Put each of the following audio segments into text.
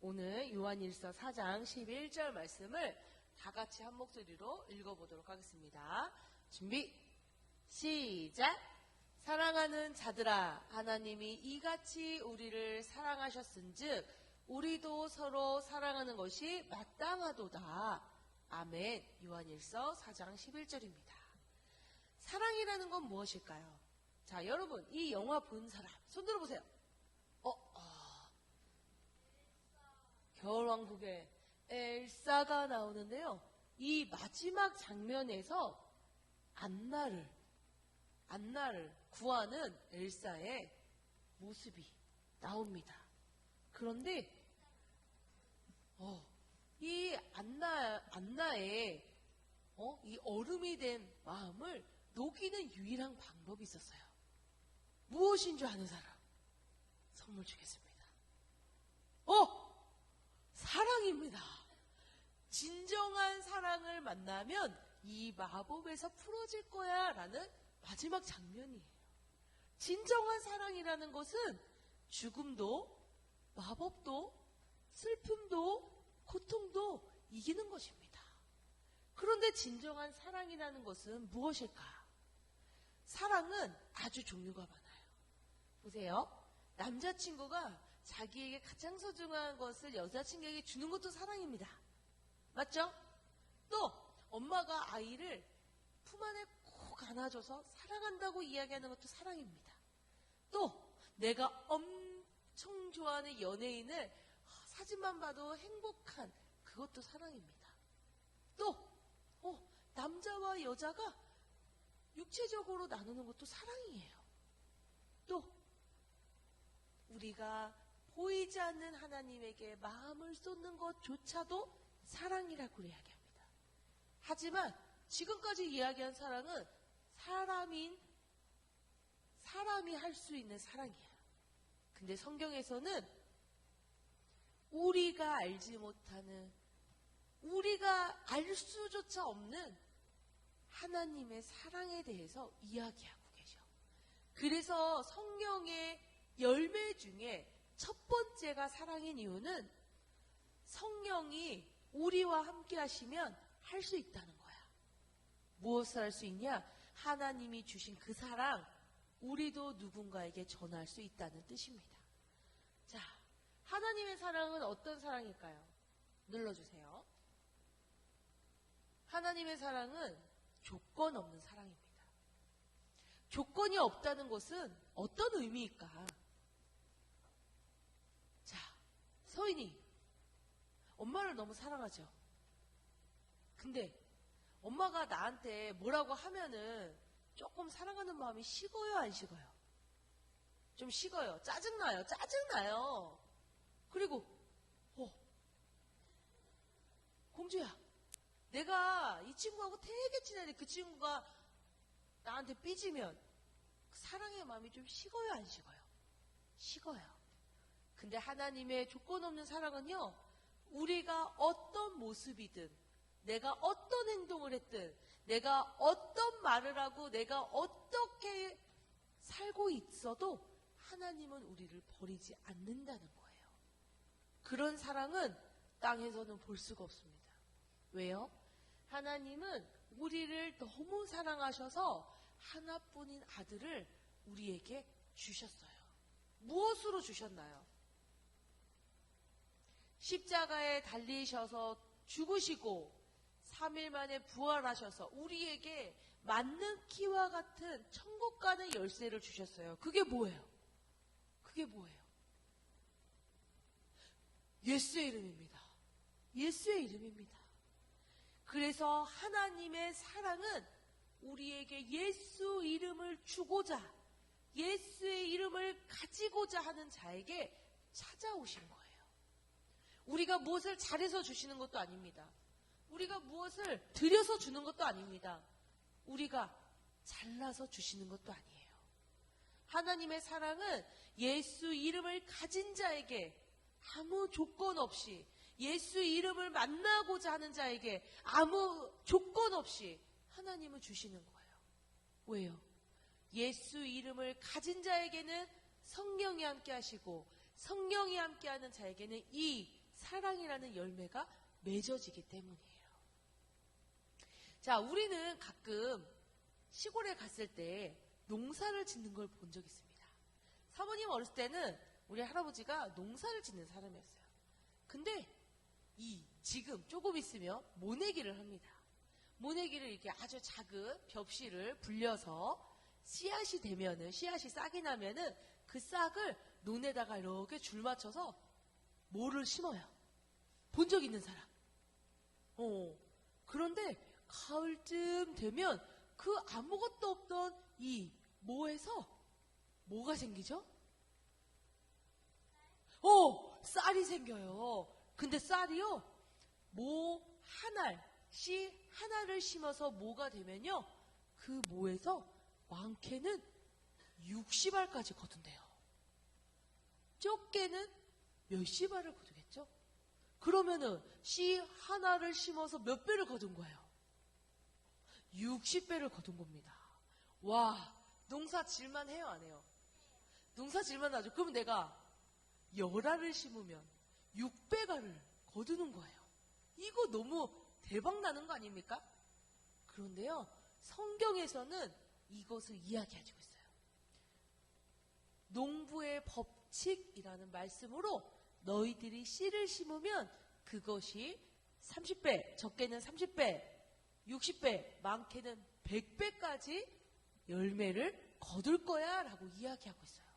오늘 요한일서 4장 11절 말씀을 다 같이 한 목소리로 읽어보도록 하겠습니다. 준비, 시작! 사랑하는 자들아, 하나님이 이같이 우리를 사랑하셨은즉 우리도 서로 사랑하는 것이 마땅하도다. 아멘. 요한일서 4장 11절입니다. 사랑이라는 건 무엇일까요? 자, 여러분, 이 영화 본 사람 손 들어보세요. 겨울왕국에 엘사가 나오는데요. 이 마지막 장면에서 안나를 구하는 엘사의 모습이 나옵니다. 그런데 이 안나의 이 얼음이 된 마음을 녹이는 유일한 방법이 있었어요. 무엇인 줄 아는 사람 선물 주겠습니다. 사랑입니다. 진정한 사랑을 만나면 이 마법에서 풀어질 거야 라는 마지막 장면이에요. 진정한 사랑이라는 것은 죽음도 마법도 슬픔도 고통도 이기는 것입니다. 그런데 진정한 사랑이라는 것은 무엇일까? 사랑은 아주 종류가 많아요. 보세요. 남자친구가 자기에게 가장 소중한 것을 여자친구에게 주는 것도 사랑입니다. 맞죠? 또 엄마가 아이를 품 안에 꼭 안아줘서 사랑한다고 이야기하는 것도 사랑입니다. 또 내가 엄청 좋아하는 연예인을 사진만 봐도 행복한 그것도 사랑입니다. 또 남자와 여자가 육체적으로 나누는 것도 사랑이에요. 또 우리가 보이지 않는 하나님에게 마음을 쏟는 것조차도 사랑이라고 이야기합니다. 하지만 지금까지 이야기한 사랑은 사람이 할 수 있는 사랑이에요. 근데 성경에서는 우리가 알지 못하는, 우리가 알 수조차 없는 하나님의 사랑에 대해서 이야기하고 계셔. 그래서 성경의 열매 중에 첫 번째가 사랑인 이유는 성령이 우리와 함께 하시면 할 수 있다는 거야. 무엇을 할 수 있냐? 하나님이 주신 그 사랑, 우리도 누군가에게 전할 수 있다는 뜻입니다. 자, 하나님의 사랑은 어떤 사랑일까요? 눌러주세요. 하나님의 사랑은 조건 없는 사랑입니다. 조건이 없다는 것은 어떤 의미일까? 서인이 엄마를 너무 사랑하죠. 근데 엄마가 나한테 뭐라고 하면은 조금 사랑하는 마음이 식어요, 안 식어요? 좀 식어요. 짜증나요. 그리고 공주야, 내가 이 친구하고 되게 친한데 그 친구가 나한테 삐지면 사랑의 마음이 좀 식어요, 안 식어요? 식어요. 근데 하나님의 조건 없는 사랑은요, 우리가 어떤 모습이든, 내가 어떤 행동을 했든, 내가 어떤 말을 하고, 내가 어떻게 살고 있어도 하나님은 우리를 버리지 않는다는 거예요. 그런 사랑은 땅에서는 볼 수가 없습니다. 왜요? 하나님은 우리를 너무 사랑하셔서 하나뿐인 아들을 우리에게 주셨어요. 무엇으로 주셨나요? 십자가에 달리셔서 죽으시고 3일 만에 부활하셔서 우리에게 맞는 키와 같은 천국 가는 열쇠를 주셨어요. 그게 뭐예요? 예수의 이름입니다. 예수의 이름입니다. 그래서 하나님의 사랑은 우리에게 예수 이름을 주고자, 예수의 이름을 가지고자 하는 자에게 찾아오신 거예요. 우리가 무엇을 잘해서 주시는 것도 아닙니다. 우리가 무엇을 드려서 주는 것도 아닙니다. 우리가 잘나서 주시는 것도 아니에요. 하나님의 사랑은 예수 이름을 가진 자에게 아무 조건 없이, 예수 이름을 만나고자 하는 자에게 아무 조건 없이 하나님은 주시는 거예요. 왜요? 예수 이름을 가진 자에게는 성령이 함께 하시고 성령이 함께하는 자에게는 이 사랑이라는 열매가 맺어지기 때문이에요. 자, 우리는 가끔 시골에 갔을 때 농사를 짓는 걸 본 적 있습니다. 사모님 어렸을 때는 우리 할아버지가 농사를 짓는 사람이었어요. 근데 지금 조금 있으면 모내기를 합니다. 모내기를 이렇게 아주 작은 벽실을 불려서 씨앗이 되면은, 씨앗이 싹이 나면은 그 싹을 논에다가 이렇게 줄 맞춰서 뭐를 심어요. 본 적 있는 사람. 그런데 가을쯤 되면 그 아무것도 없던 이 모에서 뭐가 생기죠? 쌀이 생겨요. 근데 쌀이요, 모 하나, 씨 하나를 심어서 모가 되면요, 그 모에서 많게는 60알까지 거둔대요. 적게는 몇십 알을 거두겠죠? 그러면은 씨 하나를 심어서 몇 배를 거둔 거예요? 60배를 거둔 겁니다. 와, 농사 질만 해요, 안 해요? 농사 질만 하죠. 그럼 내가 10알을 심으면 600알을 거두는 거예요. 이거 너무 대박 나는 거 아닙니까? 그런데요, 성경에서는 이것을 이야기해주고 있어요. 농부의 법칙이라는 말씀으로 너희들이 씨를 심으면 그것이 30배, 적게는 30배, 60배, 많게는 100배까지 열매를 거둘 거야 라고 이야기하고 있어요.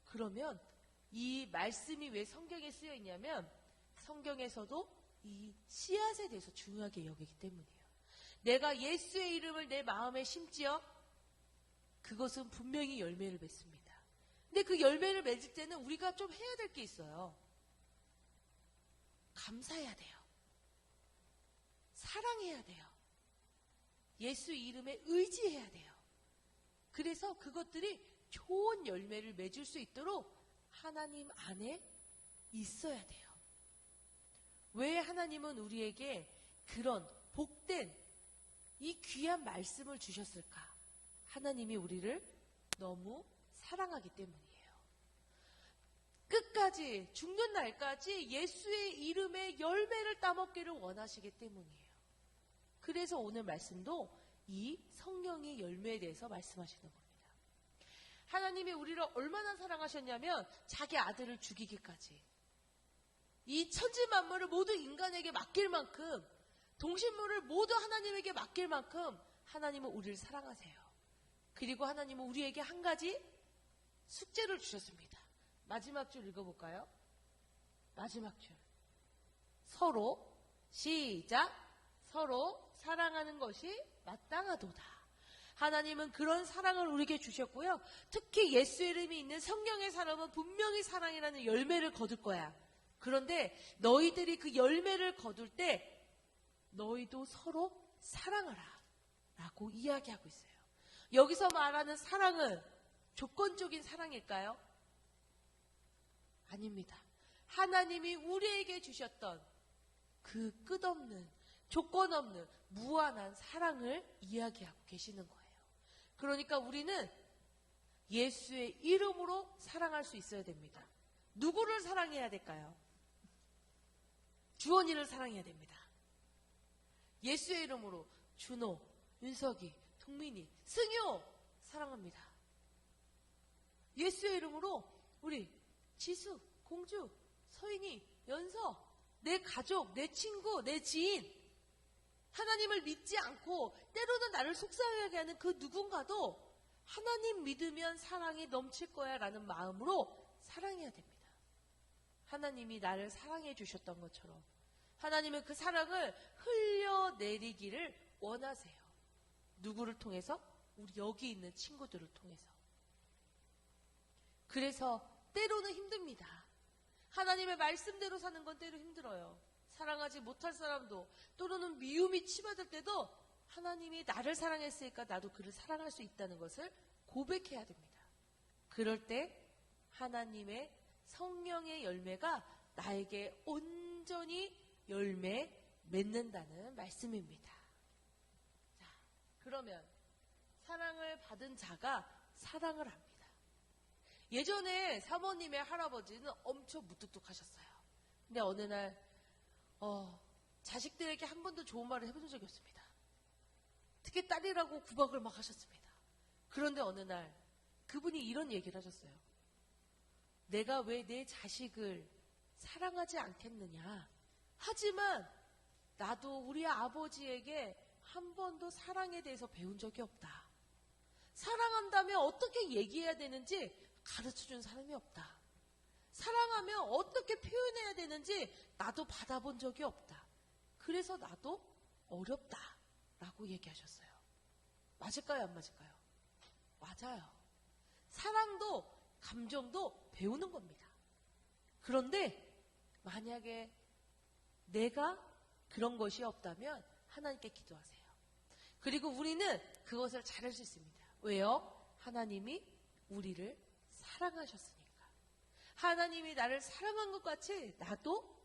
그러면 이 말씀이 왜 성경에 쓰여 있냐면 성경에서도 이 씨앗에 대해서 중요하게 여기기 때문이에요. 내가 예수의 이름을 내 마음에 심지어 그것은 분명히 열매를 맺습니다. 근데 그 열매를 맺을 때는 우리가 좀 해야 될 게 있어요. 감사해야 돼요. 사랑해야 돼요. 예수 이름에 의지해야 돼요. 그래서 그것들이 좋은 열매를 맺을 수 있도록 하나님 안에 있어야 돼요. 왜 하나님은 우리에게 그런 복된 이 귀한 말씀을 주셨을까? 하나님이 우리를 너무 사랑하기 때문이에요. 끝까지, 죽는 날까지 예수의 이름의 열매를 따먹기를 원하시기 때문이에요. 그래서 오늘 말씀도 이 성령의 열매에 대해서 말씀하시는 겁니다. 하나님이 우리를 얼마나 사랑하셨냐면 자기 아들을 죽이기까지, 이 천지 만물을 모두 인간에게 맡길 만큼, 동식물을 모두 하나님에게 맡길 만큼 하나님은 우리를 사랑하세요. 그리고 하나님은 우리에게 한 가지 숙제를 주셨습니다. 마지막 줄 읽어볼까요? 마지막 줄. 서로, 시작, 서로 사랑하는 것이 마땅하도다. 하나님은 그런 사랑을 우리에게 주셨고요. 특히 예수 이름이 있는 성령의 사람은 분명히 사랑이라는 열매를 거둘 거야. 그런데 너희들이 그 열매를 거둘 때 너희도 서로 사랑하라 라고 이야기하고 있어요. 여기서 말하는 사랑은 조건적인 사랑일까요? 아닙니다. 하나님이 우리에게 주셨던 그 끝없는, 조건 없는 무한한 사랑을 이야기하고 계시는 거예요. 그러니까 우리는 예수의 이름으로 사랑할 수 있어야 됩니다. 누구를 사랑해야 될까요? 주원이를 사랑해야 됩니다. 예수의 이름으로 준호, 윤석이, 동민이, 승효 사랑합니다. 예수의 이름으로 우리 지수, 공주, 서인이, 연서, 내 가족, 내 친구, 내 지인, 하나님을 믿지 않고 때로는 나를 속상하게 하는 그 누군가도 하나님 믿으면 사랑이 넘칠 거야 라는 마음으로 사랑해야 됩니다. 하나님이 나를 사랑해 주셨던 것처럼 하나님은 그 사랑을 흘려내리기를 원하세요. 누구를 통해서? 우리 여기 있는 친구들을 통해서. 그래서 때로는 힘듭니다. 하나님의 말씀대로 사는 건 때로 힘들어요. 사랑하지 못할 사람도, 또는 미움이 치받을 때도 하나님이 나를 사랑했으니까 나도 그를 사랑할 수 있다는 것을 고백해야 됩니다. 그럴 때 하나님의 성령의 열매가 나에게 온전히 열매 맺는다는 말씀입니다. 자, 그러면 사랑을 받은 자가 사랑을 합니다. 예전에 사모님의 할아버지는 엄청 무뚝뚝하셨어요. 근데 어느 날 자식들에게 한 번도 좋은 말을 해본 적이 없습니다. 특히 딸이라고 구박을 막 하셨습니다. 그런데 어느 날 그분이 이런 얘기를 하셨어요. 내가 왜 내 자식을 사랑하지 않겠느냐. 하지만 나도 우리 아버지에게 한 번도 사랑에 대해서 배운 적이 없다. 사랑한다면 어떻게 얘기해야 되는지 가르쳐준 사람이 없다. 사랑하면 어떻게 표현해야 되는지 나도 받아본 적이 없다. 그래서 나도 어렵다. 라고 얘기하셨어요. 맞을까요? 안 맞을까요? 맞아요. 사랑도 감정도 배우는 겁니다. 그런데 만약에 내가 그런 것이 없다면 하나님께 기도하세요. 그리고 우리는 그것을 잘할 수 있습니다. 왜요? 하나님이 우리를 사랑하셨으니까. 하나님이 나를 사랑한 것 같이 나도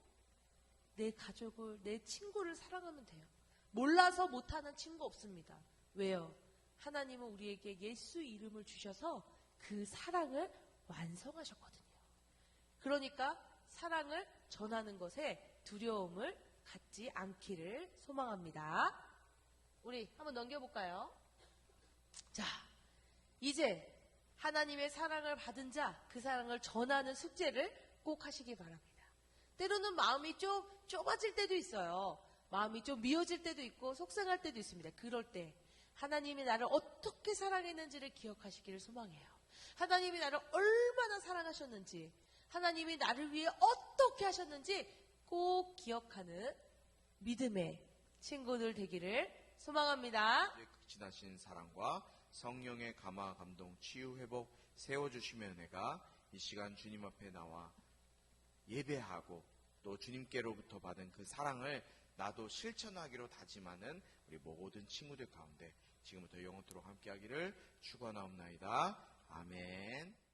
내 가족을, 내 친구를 사랑하면 돼요. 몰라서 못하는 친구 없습니다. 왜요? 하나님은 우리에게 예수 이름을 주셔서 그 사랑을 완성하셨거든요. 그러니까 사랑을 전하는 것에 두려움을 갖지 않기를 소망합니다. 우리 한번 넘겨볼까요? 자, 이제 하나님의 사랑을 받은 자, 그 사랑을 전하는 숙제를 꼭 하시기 바랍니다. 때로는 마음이 좀 좁아질 때도 있어요. 마음이 좀 미어질 때도 있고 속상할 때도 있습니다. 그럴 때 하나님이 나를 어떻게 사랑했는지를 기억하시기를 소망해요. 하나님이 나를 얼마나 사랑하셨는지, 하나님이 나를 위해 어떻게 하셨는지 꼭 기억하는 믿음의 친구들 되기를 소망합니다. 극진하신 사랑과 성령의 감화, 감동, 치유, 회복 세워주시면 은혜가 이 시간 주님 앞에 나와 예배하고 또 주님께로부터 받은 그 사랑을 나도 실천하기로 다짐하는 우리 모든 친구들 가운데 지금부터 영원토록 함께하기를 축원하옵나이다. 아멘.